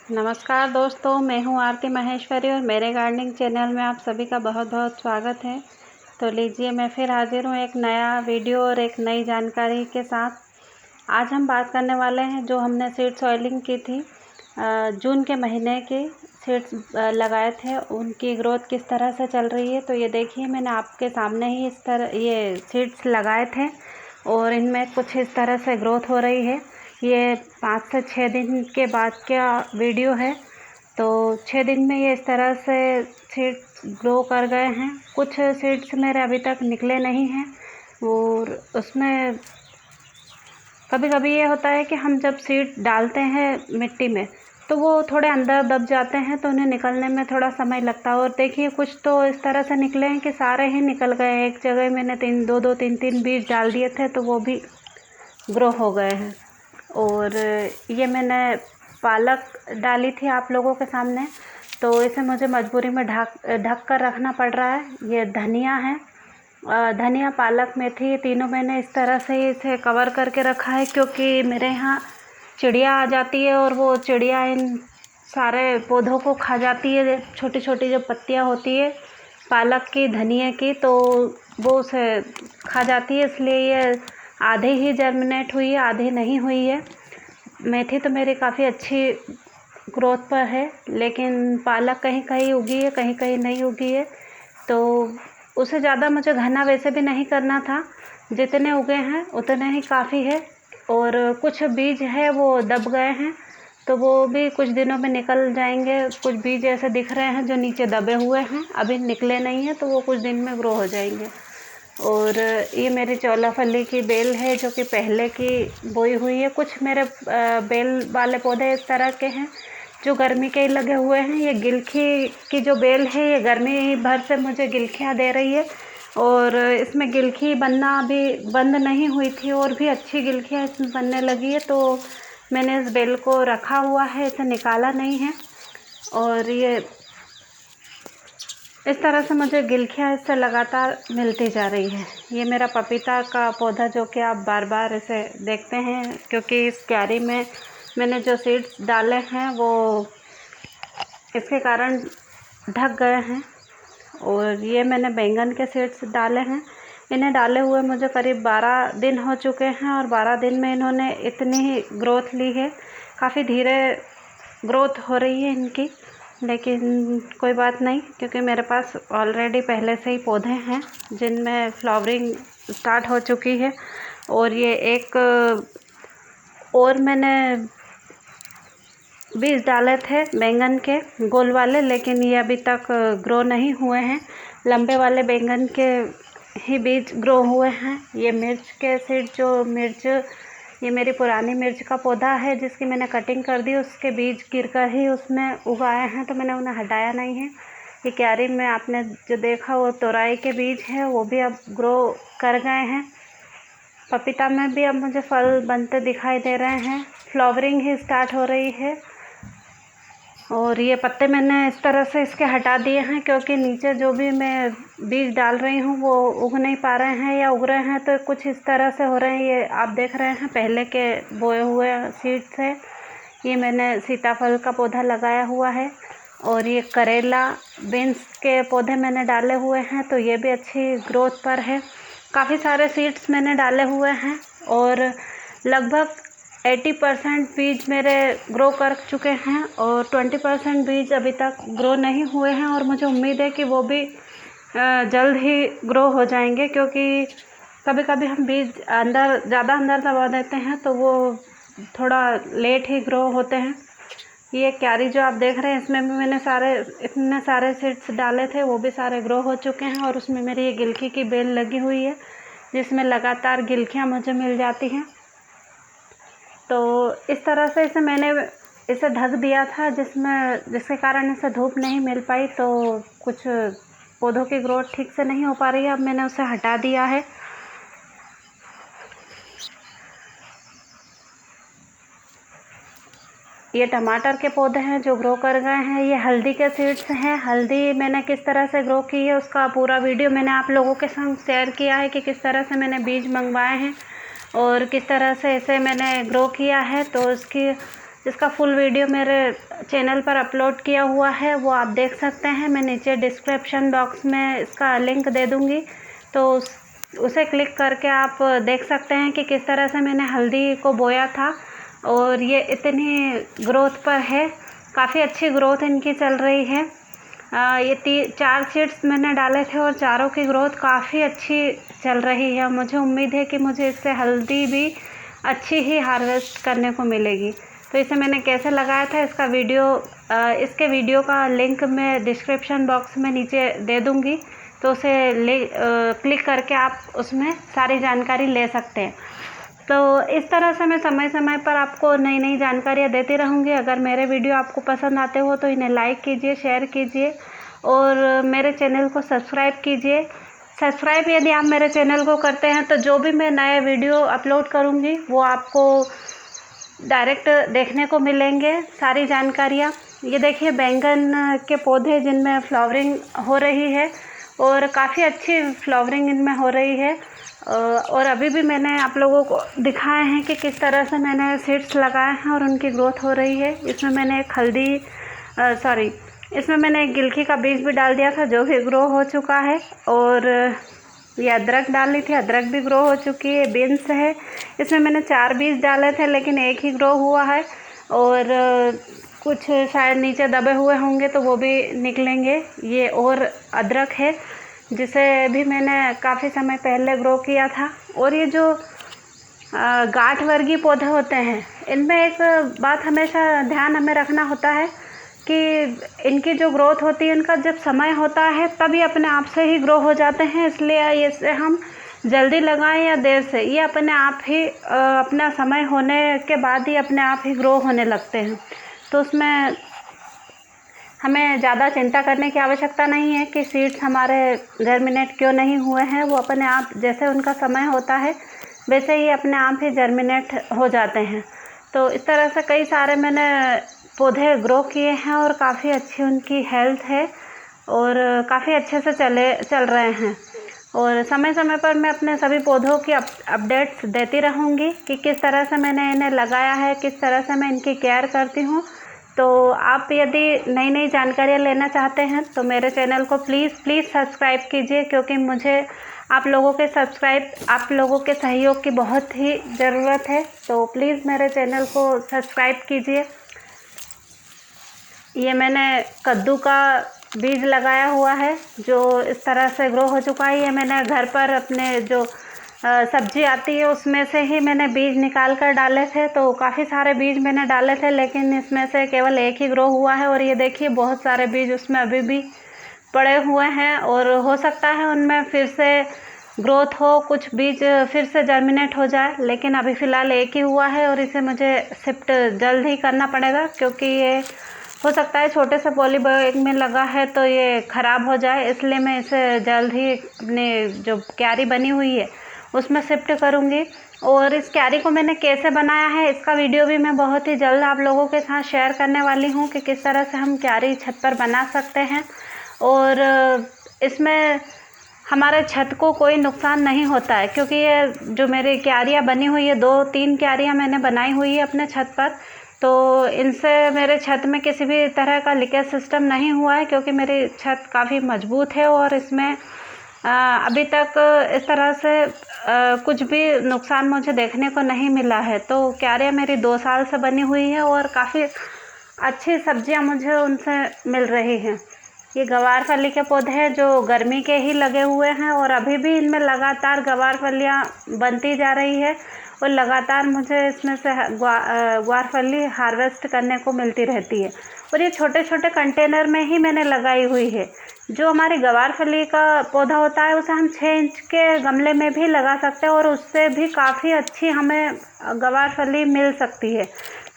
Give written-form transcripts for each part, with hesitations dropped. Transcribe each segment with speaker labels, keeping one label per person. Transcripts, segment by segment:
Speaker 1: नमस्कार दोस्तों, मैं हूँ आरती माहेश्वरी और मेरे गार्डनिंग चैनल में आप सभी का बहुत बहुत स्वागत है। तो लीजिए, मैं फिर हाजिर हूँ एक नया वीडियो और एक नई जानकारी के साथ। आज हम बात करने वाले हैं जो हमने सीड सॉइलिंग की थी जून के महीने की सीड्स लगाए थे, उनकी ग्रोथ किस तरह से चल रही है। तो ये देखिए, मैंने आपके सामने ही इस तरह ये सीड्स लगाए थे और इनमें कुछ इस तरह से ग्रोथ हो रही है। ये 5 से 6 दिन के बाद का वीडियो है। तो 6 दिन में ये इस तरह से सीड्स ग्रो कर गए हैं। कुछ सीड्स मेरे अभी तक निकले नहीं हैं और उसमें कभी कभी ये होता है कि हम जब सीड डालते हैं मिट्टी में तो वो थोड़े अंदर दब जाते हैं, तो उन्हें निकलने में थोड़ा समय लगता है। और देखिए, कुछ तो इस तरह से निकले हैं कि सारे ही निकल गए। एक जगह मैंने 3 बीज डाल दिए थे तो वो भी ग्रो हो गए हैं। और ये मैंने पालक डाली थी आप लोगों के सामने, तो इसे मुझे मजबूरी में ढक कर रखना पड़ रहा है। ये धनिया है, धनिया, पालक, मेथी, ये तीनों मैंने इस तरह से इसे कवर करके रखा है क्योंकि मेरे यहाँ चिड़िया आ जाती है और वो चिड़िया इन सारे पौधों को खा जाती है। छोटी छोटी जो पत्तियाँ होती है पालक की, धनिया की, तो वो उसे खा जाती है, इसलिए ये आधी ही जर्मिनेट हुई है, आधी नहीं हुई है। मेथी तो मेरी काफ़ी अच्छी ग्रोथ पर है, लेकिन पालक कहीं कहीं उगी है, कहीं कहीं नहीं उगी है। तो उसे ज़्यादा मुझे घना वैसे भी नहीं करना था, जितने उगे हैं उतने ही काफ़ी है। और कुछ बीज है वो दब गए हैं, तो वो भी कुछ दिनों में निकल जाएंगे। कुछ बीज ऐसे दिख रहे हैं जो नीचे दबे हुए हैं, अभी निकले नहीं हैं, तो वो कुछ दिन में ग्रो हो जाएंगे। और ये मेरी चौलाफली की बेल है जो कि पहले की बोई हुई है। कुछ मेरे बेल वाले पौधे इस तरह के हैं जो गर्मी के ही लगे हुए हैं। ये गिलखी की जो बेल है, ये गर्मी भर से मुझे गिलखियाँ दे रही है और इसमें गिलखी बनना अभी बंद नहीं हुई थी और भी अच्छी गिलखियाँ इसमें बनने लगी है। तो मैंने इस बेल को रखा हुआ है, इसे निकाला नहीं है। और ये इस तरह से मुझे गिलखियाँ इससे लगातार मिलती जा रही है। ये मेरा पपीता का पौधा जो कि आप बार बार इसे देखते हैं क्योंकि इस क्यारी में मैंने जो सीड्स डाले हैं वो इसके कारण ढक गए हैं। और ये मैंने बैंगन के सीड्स डाले हैं। इन्हें डाले हुए मुझे करीब 12 दिन हो चुके हैं और 12 दिन में इन्होंने इतनी ही ग्रोथ ली है। काफ़ी धीरे ग्रोथ हो रही है इनकी, लेकिन कोई बात नहीं क्योंकि मेरे पास ऑलरेडी पहले से ही पौधे हैं जिनमें फ्लावरिंग स्टार्ट हो चुकी है। और ये एक और मैंने बीज डाले थे बैंगन के गोल वाले, लेकिन ये अभी तक ग्रो नहीं हुए हैं। लंबे वाले बैंगन के ही बीज ग्रो हुए हैं। ये मिर्च के सीड, जो मिर्च, ये मेरी पुरानी मिर्च का पौधा है जिसकी मैंने कटिंग कर दी, उसके बीज गिरकर ही उसमें उगाए हैं, तो मैंने उन्हें हटाया नहीं है। ये क्यारी में आपने जो देखा वो तोरई के बीज है, वो भी अब ग्रो कर गए हैं। पपीता में भी अब मुझे फल बनते दिखाई दे रहे हैं, फ्लावरिंग ही स्टार्ट हो रही है। और ये पत्ते मैंने इस तरह से इसके हटा दिए हैं क्योंकि नीचे जो भी मैं बीज डाल रही हूँ वो उग नहीं पा रहे हैं या उग रहे हैं तो कुछ इस तरह से हो रहे हैं। ये आप देख रहे हैं पहले के बोए हुए सीड्स है। ये मैंने सीताफल का पौधा लगाया हुआ है और ये करेला, बीन्स के पौधे मैंने डाले हुए हैं, तो ये भी अच्छी ग्रोथ पर है। काफ़ी सारे सीड्स मैंने डाले हुए हैं और लगभग 80% बीज मेरे ग्रो कर चुके हैं और 20% बीज अभी तक ग्रो नहीं हुए हैं। और मुझे उम्मीद है कि वो भी जल्द ही ग्रो हो जाएंगे क्योंकि कभी कभी हम बीज ज़्यादा अंदर दबा देते हैं तो वो थोड़ा लेट ही ग्रो होते हैं। ये क्यारी जो आप देख रहे हैं इसमें भी मैंने इतने सारे सीड्स डाले थे, वो भी सारे ग्रो हो चुके हैं। और उसमें मेरी ये गिलकी की बेल लगी हुई है जिसमें लगातार गिलकियाँ मुझे मिल जाती हैं। तो इस तरह से इसे ढक दिया था जिसके कारण इसे धूप नहीं मिल पाई, तो कुछ पौधों की ग्रोथ ठीक से नहीं हो पा रही है। अब मैंने उसे हटा दिया है। ये टमाटर के पौधे हैं जो ग्रो कर गए हैं। ये हल्दी के सीड्स हैं। हल्दी मैंने किस तरह से ग्रो की है उसका पूरा वीडियो मैंने आप लोगों के संग शेयर किया है कि किस तरह से मैंने बीज मंगवाए हैं और किस तरह से इसे मैंने ग्रो किया है। तो जिसका फुल वीडियो मेरे चैनल पर अपलोड किया हुआ है, वो आप देख सकते हैं। मैं नीचे डिस्क्रिप्शन बॉक्स में इसका लिंक दे दूँगी, तो उसे क्लिक करके आप देख सकते हैं कि किस तरह से मैंने हल्दी को बोया था और ये इतनी ग्रोथ पर है। काफ़ी अच्छी ग्रोथ इनकी चल रही है। ये 4 सीड्स मैंने डाले थे और चारों की ग्रोथ काफ़ी अच्छी चल रही है। मुझे उम्मीद है कि मुझे इससे हल्दी भी अच्छी ही हार्वेस्ट करने को मिलेगी। तो इसे मैंने कैसे लगाया था इसके वीडियो का लिंक मैं डिस्क्रिप्शन बॉक्स में नीचे दे दूँगी, तो उसे क्लिक करके आप उसमें सारी जानकारी ले सकते हैं। तो इस तरह से मैं समय समय पर आपको नई नई जानकारियाँ देती रहूँगी। अगर मेरे वीडियो आपको पसंद आते हो तो इन्हें लाइक कीजिए, शेयर कीजिए और मेरे चैनल को सब्सक्राइब कीजिए। सब्सक्राइब यदि आप मेरे चैनल को करते हैं तो जो भी मैं नए वीडियो अपलोड करूँगी वो आपको डायरेक्ट देखने को मिलेंगे सारी जानकारियाँ। ये देखिए बैंगन के पौधे जिनमें फ्लावरिंग हो रही है और काफ़ी अच्छी फ्लावरिंग इनमें हो रही है। और अभी भी मैंने आप लोगों को दिखाए हैं कि किस तरह से मैंने सीड्स लगाए हैं और उनकी ग्रोथ हो रही है। इसमें मैंने एक गिलकी का बीज भी डाल दिया था जो भी ग्रो हो चुका है। और ये अदरक डाली थी, अदरक भी ग्रो हो चुकी है। बीन्स है, इसमें मैंने 4 बीज डाले थे लेकिन एक ही ग्रो हुआ है और कुछ शायद नीचे दबे हुए होंगे तो वो भी निकलेंगे। ये और अदरक है जिसे भी मैंने काफ़ी समय पहले ग्रो किया था। और ये जो गांठ वर्गीय पौधे होते हैं इनमें एक बात हमेशा ध्यान हमें रखना होता है कि इनकी जो ग्रोथ होती है इनका जब समय होता है तभी अपने आप से ही ग्रो हो जाते हैं। इसलिए इसे हम जल्दी लगाएं या देर से, ये अपने आप ही अपना समय होने के बाद ही अपने आप ही ग्रो होने लगते हैं। तो उसमें हमें ज़्यादा चिंता करने की आवश्यकता नहीं है कि सीड्स हमारे जर्मिनेट क्यों नहीं हुए हैं। वो अपने आप जैसे उनका समय होता है वैसे ही अपने आप ही जर्मिनेट हो जाते हैं। तो इस तरह से कई सारे मैंने पौधे ग्रो किए हैं और काफ़ी अच्छी उनकी हेल्थ है और काफ़ी अच्छे से चल रहे हैं। और समय समय पर मैं अपने सभी पौधों की अपडेट्स देती रहूँगी कि किस तरह से मैंने इन्हें लगाया है, किस तरह से मैं इनकी केयर करती हूँ। तो आप यदि नई नई जानकारियाँ लेना चाहते हैं तो मेरे चैनल को प्लीज़ सब्सक्राइब कीजिए, क्योंकि मुझे आप लोगों के सहयोग की बहुत ही ज़रूरत है। तो प्लीज़ मेरे चैनल को सब्सक्राइब कीजिए। ये मैंने कद्दू का बीज लगाया हुआ है जो इस तरह से ग्रो हो चुका है। ये मैंने घर पर अपने जो सब्जी आती है उसमें से ही मैंने बीज निकाल कर डाले थे। तो काफ़ी सारे बीज मैंने डाले थे लेकिन इसमें से केवल एक ही ग्रो हुआ है। और ये देखिए बहुत सारे बीज उसमें अभी भी पड़े हुए हैं और हो सकता है उनमें फिर से ग्रोथ हो, कुछ बीज फिर से जर्मिनेट हो जाए, लेकिन अभी फ़िलहाल एक ही हुआ है और इसे मुझे शिफ्ट जल्द ही करना पड़ेगा, क्योंकि ये हो सकता है छोटे से पॉली बैग में लगा है तो ये ख़राब हो जाए। इसलिए मैं इसे जल्द ही अपने जो क्यारी बनी हुई है उसमें शिफ्ट करूँगी। और इस क्यारी को मैंने कैसे बनाया है इसका वीडियो भी मैं बहुत ही जल्द आप लोगों के साथ शेयर करने वाली हूँ कि किस तरह से हम क्यारी छत पर बना सकते हैं और इसमें हमारे छत को कोई नुकसान नहीं होता है, क्योंकि ये जो मेरी क्यारियाँ बनी हुई है 2-3 क्यारियाँ मैंने बनाई हुई है अपने छत पर, तो इनसे मेरे छत में किसी भी तरह का लीकेज सिस्टम नहीं हुआ है, क्योंकि मेरी छत काफ़ी मजबूत है और इसमें अभी तक इस तरह से कुछ भी नुकसान मुझे देखने को नहीं मिला है। तो क्यारियाँ मेरी 2 साल से बनी हुई है और काफ़ी अच्छी सब्जियां मुझे उनसे मिल रही हैं। ये गवारफली के पौधे हैं जो गर्मी के ही लगे हुए हैं और अभी भी इनमें लगातार गवारफलियाँ बनती जा रही है और लगातार मुझे इसमें से गवारफली हार्वेस्ट करने को मिलती रहती है। और ये छोटे छोटे कंटेनर में ही मैंने लगाई हुई है। जो हमारी गवारफली का पौधा होता है उसे हम 6 इंच के गमले में भी लगा सकते हैं और उससे भी काफ़ी अच्छी हमें गवारफली मिल सकती है।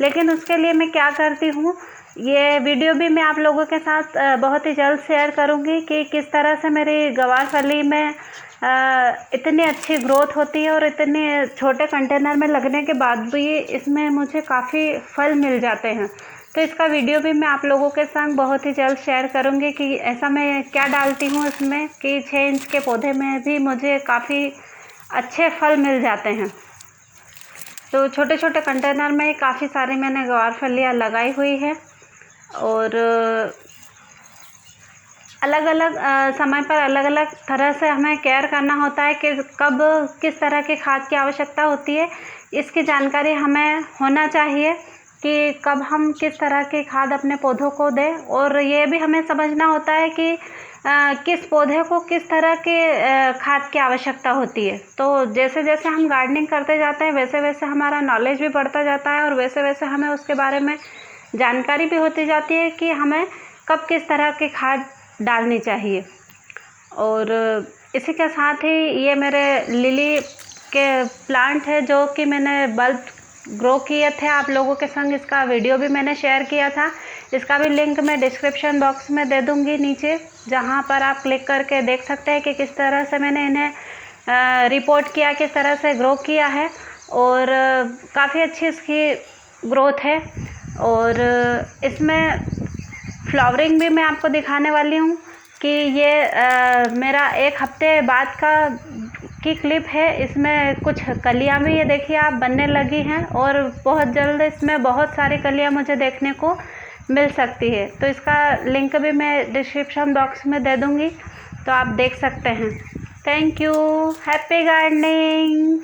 Speaker 1: लेकिन उसके लिए मैं क्या करती हूँ, ये वीडियो भी मैं आप लोगों के साथ बहुत ही जल्द शेयर करूँगी कि किस तरह से मेरी गवारफली में इतनी अच्छी ग्रोथ होती है और इतने छोटे कंटेनर में लगने के बाद भी इसमें मुझे काफ़ी फल मिल जाते हैं। तो इसका वीडियो भी मैं आप लोगों के संग बहुत ही जल्द शेयर करूँगी कि ऐसा मैं क्या डालती हूँ इसमें कि 6 इंच के पौधे में भी मुझे काफ़ी अच्छे फल मिल जाते हैं। तो छोटे छोटे कंटेनर में काफ़ी सारी मैंने ग्वारफलियाँ लगाई हुई है और अलग अलग समय पर अलग अलग तरह से हमें केयर करना होता है कि कब किस तरह की खाद की आवश्यकता होती है। इसकी जानकारी हमें होना चाहिए कि कब हम किस तरह की खाद अपने पौधों को दें, और ये भी हमें समझना होता है कि किस पौधे को किस तरह के खाद की आवश्यकता होती है। तो जैसे जैसे हम गार्डनिंग करते जाते हैं वैसे वैसे हमारा नॉलेज भी बढ़ता जाता है और वैसे वैसे हमें उसके बारे में जानकारी भी होती जाती है कि हमें कब किस तरह की खाद डालनी चाहिए। और इसी के साथ ही ये मेरे लिली के प्लांट है जो कि मैंने बल्ब ग्रो किए थे, आप लोगों के संग इसका वीडियो भी मैंने शेयर किया था। इसका भी लिंक मैं डिस्क्रिप्शन बॉक्स में दे दूँगी नीचे, जहाँ पर आप क्लिक करके देख सकते हैं कि किस तरह से मैंने इन्हें रिपोर्ट किया, किस तरह से ग्रो किया है। और काफ़ी अच्छी इसकी ग्रोथ है। और इसमें फ्लावरिंग भी मैं आपको दिखाने वाली हूँ कि ये मेरा 1 हफ्ते बाद की क्लिप है। इसमें कुछ कलियाँ भी ये देखिए आप बनने लगी हैं और बहुत जल्द इसमें बहुत सारी कलियाँ मुझे देखने को मिल सकती है। तो इसका लिंक भी मैं डिस्क्रिप्शन बॉक्स में दे दूँगी, तो आप देख सकते हैं। Thank you. Happy gardening.